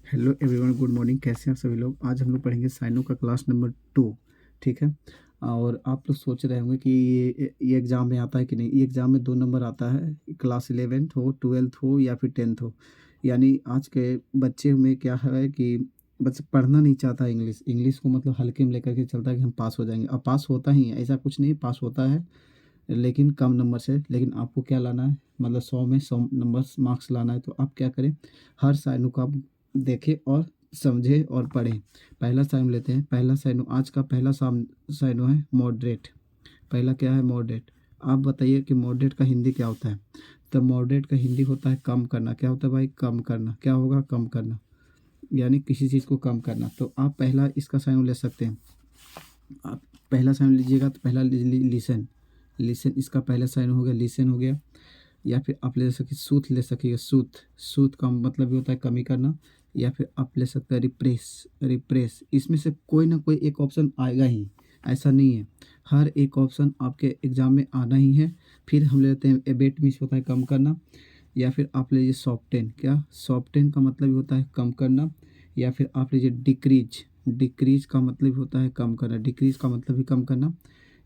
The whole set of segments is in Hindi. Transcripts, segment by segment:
Hello everyone, good morning. कैसे हैं आप सभी लोग? आज हम लोग पढ़ेंगे साइनो का क्लास नंबर 2। ठीक है। और आप लोग सोच रहे होंगे कि ये एग्ज़ाम में आता है कि नहीं। ये एग्ज़ाम में 2 नंबर आता है, क्लास 11th हो, 12th हो या फिर 10th हो। यानी आज के बच्चे में क्या है कि बच्चे पढ़ना नहीं चाहता। इंग्लिश इंग्लिश को मतलब हल्के में लेकर के चलता है कि हम पास हो जाएंगे। अब पास होता ही है, ऐसा कुछ नहीं, पास होता है लेकिन कम नंबर से। लेकिन आपको क्या लाना है, मतलब 100 में 100 नंबर मार्क्स लाना है। तो आप क्या करें, हर साइनों को आप देखें और समझें और पढ़ें। पहला साइन लेते हैं। पहला साइनो, आज का पहला साइनो है मॉडरेट। पहला क्या है? मॉडरेट। आप बताइए कि मॉडरेट का हिंदी क्या होता है? तो मॉडरेट का हिंदी होता है कम करना। क्या होता है भाई? कम करना। क्या होगा? कम करना, यानी किसी चीज़ को कम करना। तो आप पहला इसका साइन ले सकते हैं। आप पहला साइन लीजिएगा तो पहला लिसन। लिसन इसका पहला साइन हो गया, लिसन हो गया। या फिर आप ले सकते सूथ, ले सकिएगा सूथ। सूथ का मतलब ये होता है कमी करना। या फिर आप ले सकते हैं रिप्रेस। रिप्रेस इसमें से कोई ना कोई एक ऑप्शन आएगा ही, ऐसा नहीं है। हर एक ऑप्शन आपके एग्जाम में आना ही है। फिर हम लेते हैं एबेट, मिस होता है कम करना। या फिर आप लीजिए सॉफ्टेन। क्या? सॉफ्टेन का मतलब ये होता है कम करना। या फिर आप लीजिए डिक्रीज। डिक्रीज का मतलब होता है कम करना। डिक्रीज का मतलब ही कम करना।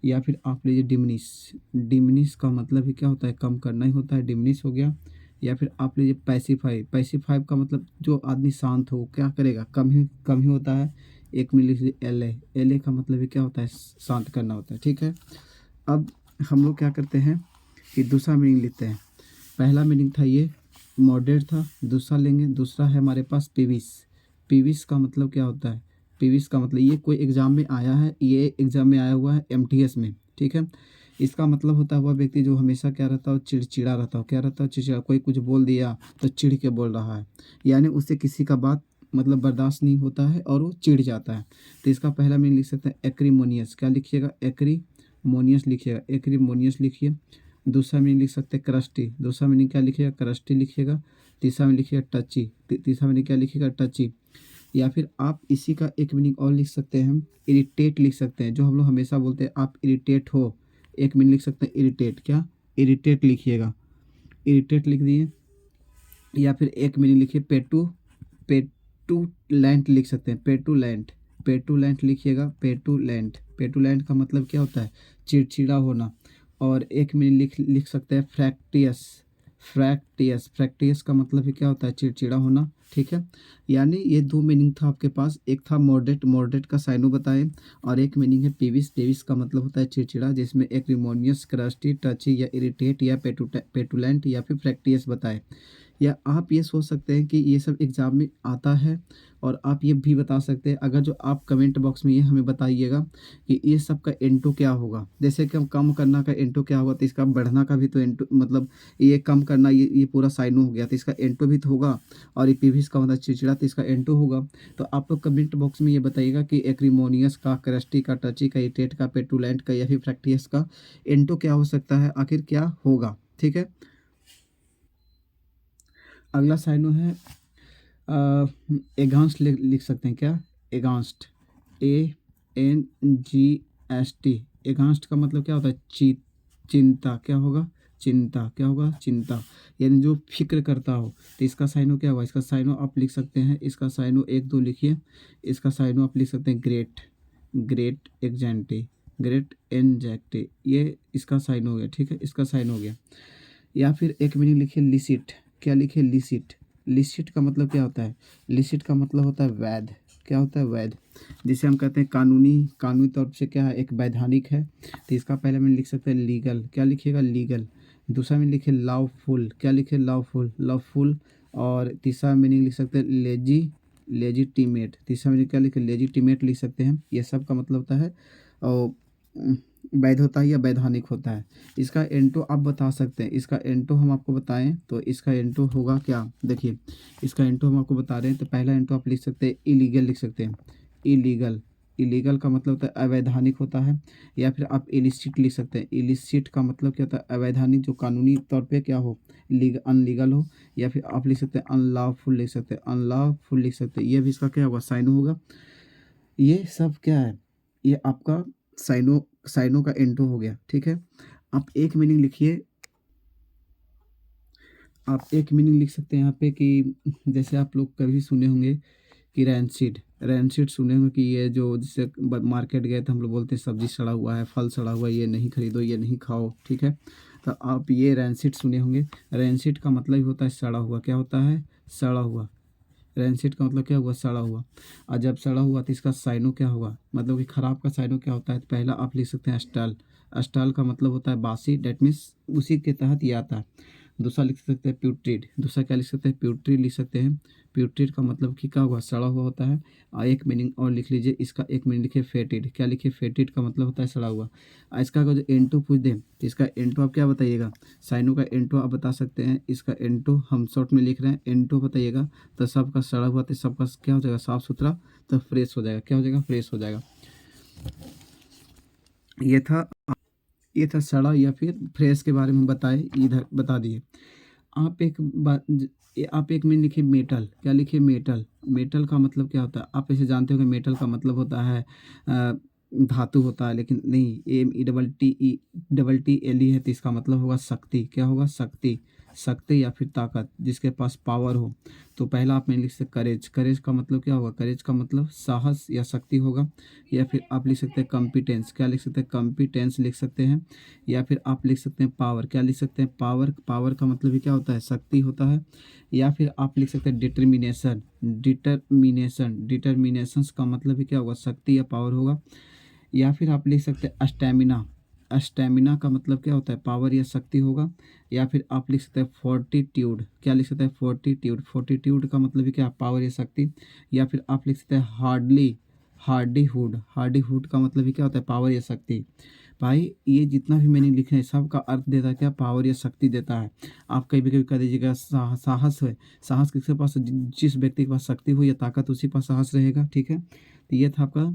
या फिर आप लीजिए डिमिनिश। डिमिनिश का मतलब ही क्या होता है? कम करना ही होता है, डिमिनिश हो गया। या फिर आप लीजिए पैसिफाई। पैसिफाई का मतलब जो आदमी शांत हो, क्या करेगा? कम ही होता है। एक में लिख लीजिए एल ए। एल ए का मतलब ही क्या होता है? शांत करना होता है। ठीक है। अब हम लोग क्या करते हैं कि दूसरा मीनिंग लेते हैं। पहला मीनिंग था ये मॉडरेट था। दूसरा लेंगे, दूसरा है हमारे पास पीविस। पीविस का मतलब क्या होता है? पीविस का मतलब ये कोई एग्ज़ाम में आया है, ये एग्ज़ाम में आया हुआ है एमटीएस में। ठीक है। इसका मतलब होता है वह व्यक्ति जो हमेशा क्या रहता हो? चिड़चिड़ा रहता हो। क्या रहता हो? चिड़चिड़ा। कोई कुछ बोल दिया तो चिढ़ के बोल रहा है, यानी उससे किसी का बात मतलब बर्दाश्त नहीं होता है और वो चिढ़ जाता है। तो इसका पहला मीनिंग लिख सकते हैं एक्रीमोनियस। क्या लिखिएगा? एक्रीमोनियस लिखिएगा। एक्रीमोनियस लिखिए। दूसरा मीनिंग लिख सकते हैं क्रस्टी। दूसरा मीनिंग क्या लिखिएगा? क्रस्टी लिखिएगा। तीसरा में लिखिएगा टची। तीसरा मीनिंग क्या लिखिएगा? टची। या फिर आप इसी का एक मीनिंग और लिख सकते हैं, इरिटेट लिख सकते हैं। जो हम लोग हमेशा बोलते हैं आप इरिटेट हो, एक मीनिंग लिख सकते हैं इरिटेट। क्या? इरिटेट लिखिएगा। इरिटेट लिख दिए। या फिर एक मीनिंग लिखिए पेटू। पेटूलेंट लिख सकते हैं। पेटूलेंट। पेटूलेंट लिखिएगा। पेटूलेंट। पेटूलेंट का मतलब क्या होता है? चिड़चिड़ा होना। और एक मीनिंग लिख सकते हैं फ्रैक्टियस। फ्रैक्टियस। फ्रैक्टियस का मतलब ही क्या होता है? चिड़चिड़ा होना। ठीक है। यानी ये दो मीनिंग था आपके पास। एक था मॉडरेट, मॉडरेट का साइनो बताएं। और एक मीनिंग है पेविस। पेविस का मतलब होता है चिड़चिड़ा, जिसमें एक्रिमोनियस, क्रस्टी, टची या इरिटेट या पेटुलेंट या फिर फ्रैक्टियस बताएं। या आप ये सोच सकते हैं कि ये सब एग्ज़ाम में आता है। और आप ये भी बता सकते हैं, अगर जो आप कमेंट बॉक्स में ये हमें बताइएगा कि ये सब का इंटू क्या होगा। जैसे कि हम कम करना का इंटू क्या होगा, तो इसका बढ़ना का भी तो इंटू मतलब ये कम करना, ये पूरा साइनो हो गया तो इसका इंटू भी तो होगा। और ये पीवीस का मतलब चिड़चिड़ा, तो इसका इंटू होगा। तो आप लोग कमेंट बॉक्स में ये बताइएगा कि एक्रीमोनियस का, क्रस्टी का, टची का, इरिटेट का, पेटुलेंट का या फिर फ्रैक्टियस का इंटू क्या हो सकता है, आखिर क्या होगा। ठीक है। अगला साइनो है एगांस्ट। लिख सकते हैं। क्या? एगांस्ट। ANGST। एगांस्ट का मतलब क्या होता है? चिंता। क्या होगा? चिंता। क्या होगा? चिंता। यानी जो फिक्र करता हो। तो इसका साइनो क्या होगा? इसका साइनो आप लिख सकते हैं, इसका साइनो एक दो लिखिए। इसका साइनो आप लिख सकते हैं ग्रेट। ग्रेट एग्जेंटी। ग्रेट एनजैक्टी, ये इसका साइन हो गया। ठीक है, इसका साइन हो गया। या फिर एक मीनिंग लिखिए लिसिट। क्या लिखिए? लिसिट। लिसिट का मतलब क्या होता है? लिसिट का मतलब होता है वैध। क्या होता है? वैध। जिसे हम कहते हैं कानूनी। कानूनी तौर से क्या है? एक वैधानिक है। तो इसका पहले में लिख सकते हैं लीगल। क्या लिखिएगा? लीगल। दूसरा में लिखिए लॉफुल। क्या लिखिए? लॉफुल। लॉफुल। और तीसरा मीनिंग लिख सकते हैं लेजी। लेजिटिमेट। तीसरा मीनिंग क्या लिखे? लेजिटिमेट लिख सकते हैं। ये सब का मतलब होता है और वैध होता है या वैधानिक होता है। इसका एंटो आप बता सकते हैं। इसका एंटो हम आपको बताएं तो इसका एंटो होगा क्या? देखिए, इसका एंटो हम आपको बता रहे हैं। तो पहला एंटो आप लिख सकते हैं इलीगल। लिख सकते हैं इलीगल। इलीगल का मतलब होता है अवैधानिक होता है। या फिर आप इलिसिट लिख सकते हैं। इलिसिट का मतलब क्या होता है? अवैधानिक, जो कानूनी तौर पे क्या हो, अनलीगल हो। या फिर आप लिख सकते हैं अनलॉफुल। लिख सकते हैं अनलॉफुल। लिख सकते हैं। ये भी इसका क्या होगा? साइन होगा। ये सब क्या है? ये आपका साइनो, साइनो का एंटो हो गया। ठीक है। आप एक मीनिंग लिखिए। आप एक मीनिंग लिख सकते हैं यहाँ पे कि जैसे आप लोग कभी सुने होंगे कि रैनसीड सुने होंगे कि ये जो जिससे मार्केट गए तो हम लोग बोलते हैं सब्जी सड़ा हुआ है, फल सड़ा हुआ है, ये नहीं खरीदो, ये नहीं खाओ, ठीक है। तो आप ये रैनसीड सुने होंगे। रैनसीड का मतलब ही होता है सड़ा हुआ। क्या होता है? सड़ा हुआ। रैनसीड का मतलब क्या हुआ? सड़ा हुआ। और जब सड़ा हुआ तो इसका साइनो क्या होगा? मतलब कि खराब का साइनो क्या होता है? तो पहला आप लिख सकते हैं अस्टाल। अस्टाल का मतलब होता है बासी, डेट मीन्स उसी के तहत ये आता है। दूसरा लिख सकते हैं प्यूट्रिड। दूसरा क्या लिख सकते हैं? प्यूट्रिड लिख सकते हैं। प्यूट्रिड का मतलब कि क्या हुआ? सड़ा हुआ होता है। और एक मीनिंग और लिख लीजिए इसका, एक मीनिंग लिखिए फेटिड। क्या लिखिए? फेटिड का मतलब होता है सड़ा हुआ। इसका अगर जो एंटो पूछ दें तो इसका एंटो आप क्या बताइएगा? साइनो का एंटो आप बता सकते हैं। इसका एंटो हम शॉर्ट में लिख रहे हैं, एंटो बताइएगा। तो सबका सड़ा हुआ तो सबका क्या हो जाएगा? साफ सुथरा। तो फ्रेश हो जाएगा। क्या हो जाएगा? फ्रेश हो जाएगा। ये था ये था सड़ा या फिर फ्रेश के बारे में बताए, इधर बता दिए। आप एक बात आप एक में लिखिए मेटल। क्या लिखिए? मेटल। मेटल का मतलब क्या होता है? आप ऐसे जानते हो कि मेटल का मतलब होता है धातु होता है, लेकिन नहीं, AMETTEL है तो इसका मतलब होगा शक्ति। क्या होगा? शक्ति। शक्ति या फिर ताकत, जिसके पास पावर हो। तो पहला आप में लिख सकते करेज। करेज का मतलब क्या होगा? करेज का मतलब साहस या शक्ति होगा। या फिर आप लिख सकते हैं कॉम्पिटेंस। क्या लिख सकते हैं? कॉम्पिटेंस लिख सकते हैं। या फिर आप लिख सकते हैं पावर। क्या लिख सकते हैं? पावर। पावर का मतलब भी क्या होता है? शक्ति होता है। या फिर आप लिख सकते हैं डिटर्मिनेशन। डिटर्मिनेशन का मतलब भी क्या होगा? शक्ति या पावर होगा। या फिर आप लिख सकते हैं स्टैमिना। स्टैमिना का मतलब क्या होता है? पावर या शक्ति होगा। या फिर आप लिख सकते हैं फोर्टिट्यूड। क्या लिख सकते हैं? फोर्टिट्यूड। फोर्टिट्यूड का मतलब भी क्या? पावर या शक्ति। या फिर आप लिख सकते हैं हार्डली। हार्डीहुड। हार्डीहुड का मतलब भी क्या होता है? पावर या शक्ति। भाई ये जितना भी मैंने लिखे हैं सब का अर्थ देता है क्या? पावर या शक्ति देता है। आप कहीं भी कभी कह दीजिएगा साहस है। साहस किसके पास? जिस व्यक्ति के पास शक्ति हो या ताकत, उसी पास साहस रहेगा, ठीक है। तो ये था आपका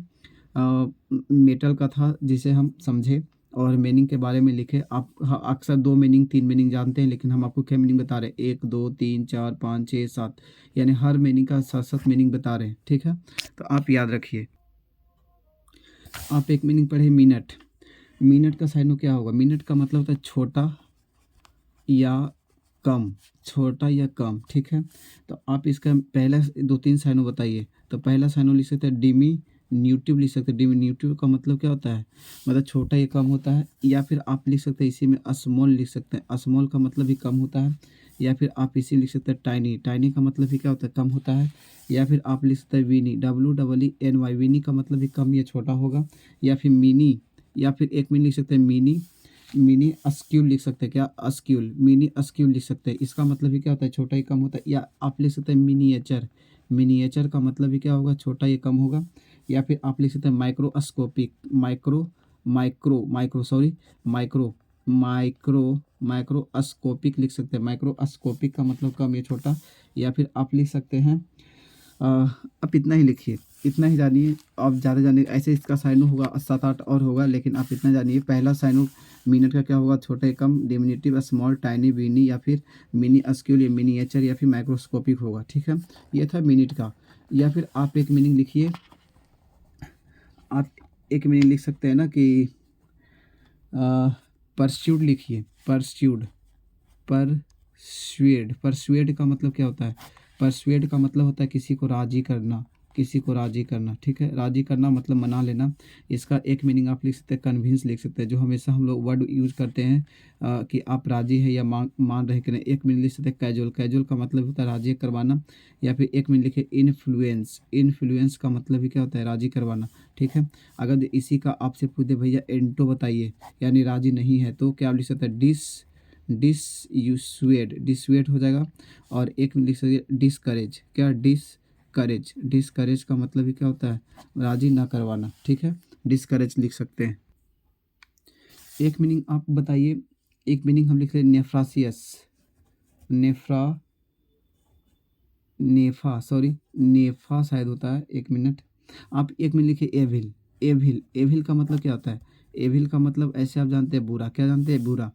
मेटल का था, जिसे हम समझे और मीनिंग के बारे में लिखे। आप अक्सर 2 मीनिंग 3 मीनिंग जानते हैं, लेकिन हम आपको क्या मीनिंग बता रहे हैं? 1 2 3 4 5 6 7, यानी हर मीनिंग का 7 मीनिंग बता रहे हैं, ठीक है। तो आप याद रखिए। आप एक मीनिंग पढ़े मिनट। मिनट का साइनो क्या होगा? मिनट का मतलब होता है छोटा या कम। छोटा या कम, ठीक है। तो आप इसका पहला 2 3 साइनो बताइए। तो पहला साइनो लिख सकते हैं डिमिन्यूटिव लिख सकते हैं। डिमिन्यूटिव का मतलब क्या होता है? मतलब छोटा या कम होता है। या फिर आप लिख सकते हैं इसी में स्मॉल लिख सकते हैं। स्मॉल का मतलब भी कम होता है। या फिर आप इसी लिख सकते हैं टाइनी। टाइनी का मतलब भी क्या होता है? कम होता है। या फिर आप लिख सकते हैं वीनी। WEENY। वीनी का मतलब भी कम या छोटा होगा। या फिर मिनी। या फिर एक मिनी लिख सकते हैं मिनी। मिनी अस्क्यूल लिख सकते हैं। क्या? अस्क्यूल। मिनी अस्क्यूल लिख सकते हैं। इसका मतलब ही क्या होता है? छोटा ही कम होता है। या आप लिख सकते हैं मिनिएचर। मिनिएचर का मतलब ही क्या होगा? छोटा ही कम होगा। या फिर आप लिख सकते हैं microscopic. Micro micro micro sorry micro micro microscopic लिख सकते हैं। माइक्रोस्कोपिक का मतलब कम या छोटा। या फिर आप लिख सकते हैं अ, आप इतना ही लिखिए, इतना ही जानिए। आप ज़्यादा जानिए, ऐसे इसका साइनो होगा 7 8 और होगा, लेकिन आप इतना जानिए। पहला साइनो मिनट का क्या होगा? छोटे कम, डिमिनिटिव स्मॉल, टाइनी, वीनी, या फिर मिनी अस्क्यूल या मिनिएचर या फिर माइक्रोस्कोपिक होगा, ठीक है। ये था मिनट का। या फिर आप एक मीनिंग लिखिए। आप एक मीनिंग लिख सकते हैं ना कि परस्यूड लिखिए। परस्यूड। परस्वेड। परस्वेड का मतलब क्या होता है? परस्वेड का मतलब होता है किसी को राजी करना। किसी को राजी करना, ठीक है। राजी करना मतलब मना लेना। इसका एक मीनिंग आप लिख सकते हैं कन्विंस लिख सकते हैं, जो हमेशा हम लोग वर्ड यूज करते हैं कि आप राजी हैं या मान रहे कि नहीं। एक मीनिंग लिख सकते हैं कैजुअल। कैजुअल का मतलब होता है राजी करवाना। या फिर एक मीनिंग लिखे इन्फ्लुएंस। इन्फ्लुएंस का मतलब भी क्या होता है? राजी करवाना, ठीक है। अगर इसी का आपसे पूछ दे भैया एंटो बताइए, यानी राजी नहीं है, तो क्या आप लिख सकते हैं? डिसयूएड हो जाएगा। और एक में लिख सकते डिसकरेज। क्या? डिसकरेज। डिसकरेज का मतलब भी क्या होता है? राजी ना करवाना, ठीक है। डिसकरेज लिख सकते हैं। एक मीनिंग आप बताइए। एक मीनिंग हम लिख रहे हैं नेफ्रासियस। नेफ्रा नेफा सॉरी नेफा शायद होता है, 1 मिनट। आप एक में लिखिए एविल। एविल। एविल का मतलब क्या होता है? एविल का मतलब ऐसे आप जानते हैं बुरा। क्या जानते हैं? बुरा।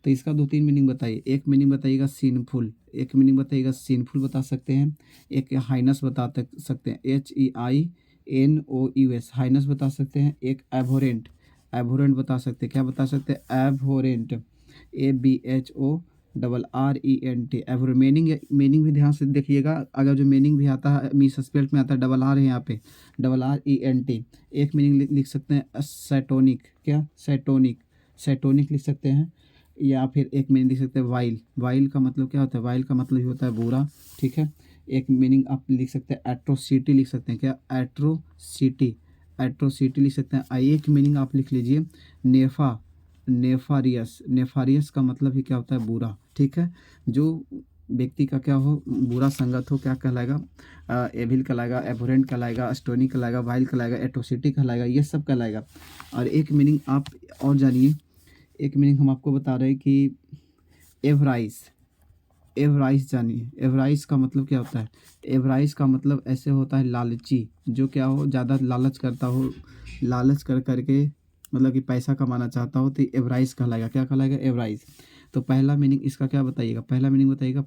तो इसका 2 3 मीनिंग बताइए। एक मीनिंग बताइएगा सिनफुल। एक मीनिंग बताइएगा सिनफुल बता सकते हैं। एक हाइनस बता सकते हैं, HEINOUS हाइनस बता सकते हैं। एक एभोरेंट। एभोरेंट बता सकते हैं। क्या बता सकते हैं? एभोरेंट। ABHO RENT। अब मीनिंग भी ध्यान से देखिएगा, अगर जो मीनिंग भी आता है मीन्स स्पेल्ट में आता है डबल आर है यहाँ पे, RENT। एक मीनिंग लिख सकते हैं साइटोनिक, क्या साइटोनिक, साइटोनिक लिख सकते हैं। या फिर एक मीनिंग लिख सकते हैं वाइल, वाइल का मतलब क्या होता है, वाइल का मतलब ही होता है बुरा, ठीक है। एक मीनिंग आप लिख सकते हैं एट्रोसिटी, लिख सकते हैं क्या, एट्रोसिटी, एट्रोसिटी लिख सकते हैं। एक मीनिंग आप लिख लीजिए नेफा, नेफारियस, नेफारियस का मतलब ही क्या होता है बुरा, ठीक है। जो व्यक्ति का क्या हो, बुरा संगत हो, क्या कहलाएगा, एविल कहलाएगा, एबोरेंट कहलाएगा, स्टोनिक कहलाएगा, वाइल कहलाएगा, एट्रोसिटी कहलाएगा, ये सब कहलाएगा। और एक मीनिंग आप और जानिए, एक मीनिंग हम आपको बता रहे हैं कि एवराइज, एवराइज जानिए, एवराइज का मतलब क्या होता है, एवराइज का मतलब ऐसे होता है लालची, जो क्या हो ज़्यादा लालच करता हो, लालच कर करके मतलब कि पैसा कमाना चाहता हो, तो एवराइज कहलाएगा, क्या कहलाएगा, एवराइज। तो पहला मीनिंग इसका क्या बताइएगा, पहला मीनिंग बताइएगा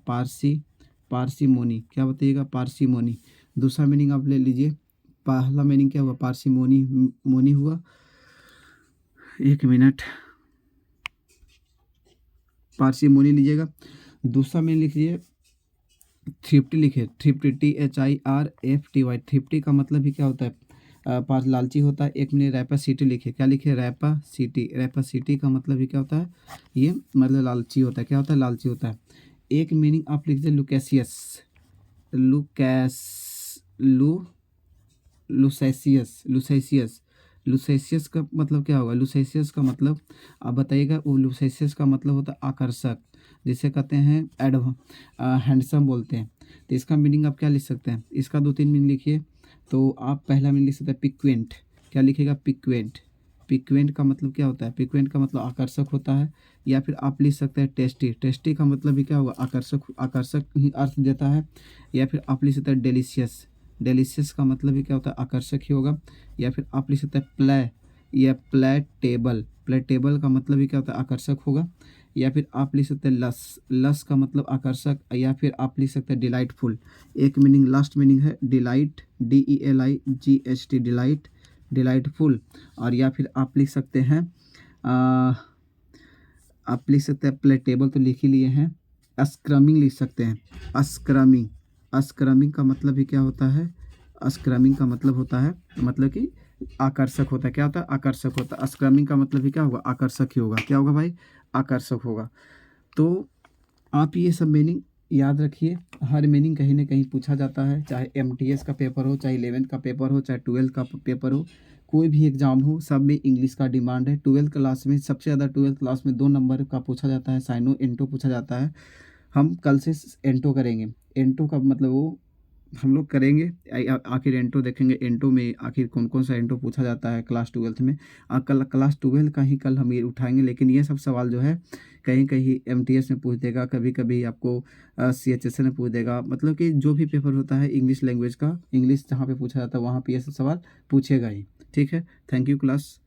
पारसीमोनी, क्या बताइएगा, पारसीमोनी। दूसरा मीनिंग आप ले लीजिए, पहला मीनिंग क्या हुआ, पारसीमोनी, मोनी हुआ, एक मिनट, पारसीमोनी लीजिएगा। दूसरा मीनिंग लिखिए थ्रिफ्टी, लिखे थ्रिफ्टी, THIRFTY, थ्रिफ्टी का मतलब भी क्या होता है, पास लालची होता है। एक मिनट रैपासिटी लिखे, क्या लिखे, रैपासिटी, रैपासिटी का मतलब भी क्या होता है, ये मतलब लालची होता है, क्या होता है, लालची होता है। एक मीनिंग आप लिख दीजिए लुकेसियस, लुकैस लू लुसेसियस, लुसेसियस, लुसेसियस का मतलब क्या होगा, लुसेसियस का मतलब आप बताइएगा। वो लुसेसियस का मतलब होता है आकर्षक, जिसे कहते हैं हैंडसम बोलते हैं। तो इसका मीनिंग आप क्या लिख सकते हैं, इसका दो तीन मीनिंग लिखिए। तो आप पहला मीनिंग लिख सकते हैं पिक्वेंट, क्या लिखिएगा, पिक्वेंट, पिक्वेंट का मतलब क्या होता है, पिक्वेंट का मतलब आकर्षक होता है। या फिर आप लिख सकते हैं टेस्टी, टेस्टी का मतलब भी क्या होगा, आकर्षक, आकर्षक ही अर्थ देता है। या फिर आप लिख सकते हैं डेलिशियस, डेलिशियस का मतलब भी क्या होता है, आकर्षक ही होगा। या फिर आप लिख सकते हैं या प्लेटेबल, प्लेटेबल का मतलब भी क्या होता है, आकर्षक होगा। या फिर आप लिख सकते हैं लस, लस का मतलब आकर्षक। या फिर आप लिख सकते हैं डिलाइटफुल। एक मीनिंग लास्ट मीनिंग है डिलाइट, DELIGHT, डिलाइट, डिलाइटफुल। और या फिर आप लिख सकते हैं आप लिख सकते हैं प्लेटेबल तो लिख ही लिए हैं, अस्क्रमिंग लिख सकते हैं, अस्क्रमिंग, अस्क्रमिंग का मतलब भी क्या होता है, अस्क्रमिंग का मतलब होता है, मतलब कि आकर्षक होता है, क्या होता है, आकर्षक होता है। अस्क्रमिंग का मतलब भी क्या होगा, आकर्षक ही होगा, क्या होगा भाई, आकर्षक होगा। तो आप ये सब मीनिंग याद रखिए, हर मीनिंग कहीं ना कहीं पूछा जाता है, चाहे MTS का पेपर हो, चाहे 11th का पेपर हो, चाहे 12th का पेपर हो, कोई भी एग्ज़ाम हो, सब में इंग्लिश का डिमांड है। 12th क्लास में सबसे ज़्यादा 12th क्लास में 2 नंबर का पूछा जाता है, साइनो एंटो पूछा जाता है। हम कल से एंटो करेंगे, एंटो का मतलब वो हम लोग करेंगे। आखिर एंटो देखेंगे, एंटो में आखिर कौन कौन सा एंटो पूछा जाता है क्लास 12th में। कल क्लास 12 का ही कल हम ये उठाएंगे। लेकिन ये सब सवाल जो है कहीं कहीं MTS में पूछ देगा, कभी कभी आपको CHS में पूछ देगा। मतलब कि जो भी पेपर होता है इंग्लिश लैंग्वेज का, इंग्लिश जहाँ पे पूछा जाता है वहाँ पे ये सब सवाल पूछेगा ही। ठीक है, थैंक यू क्लास।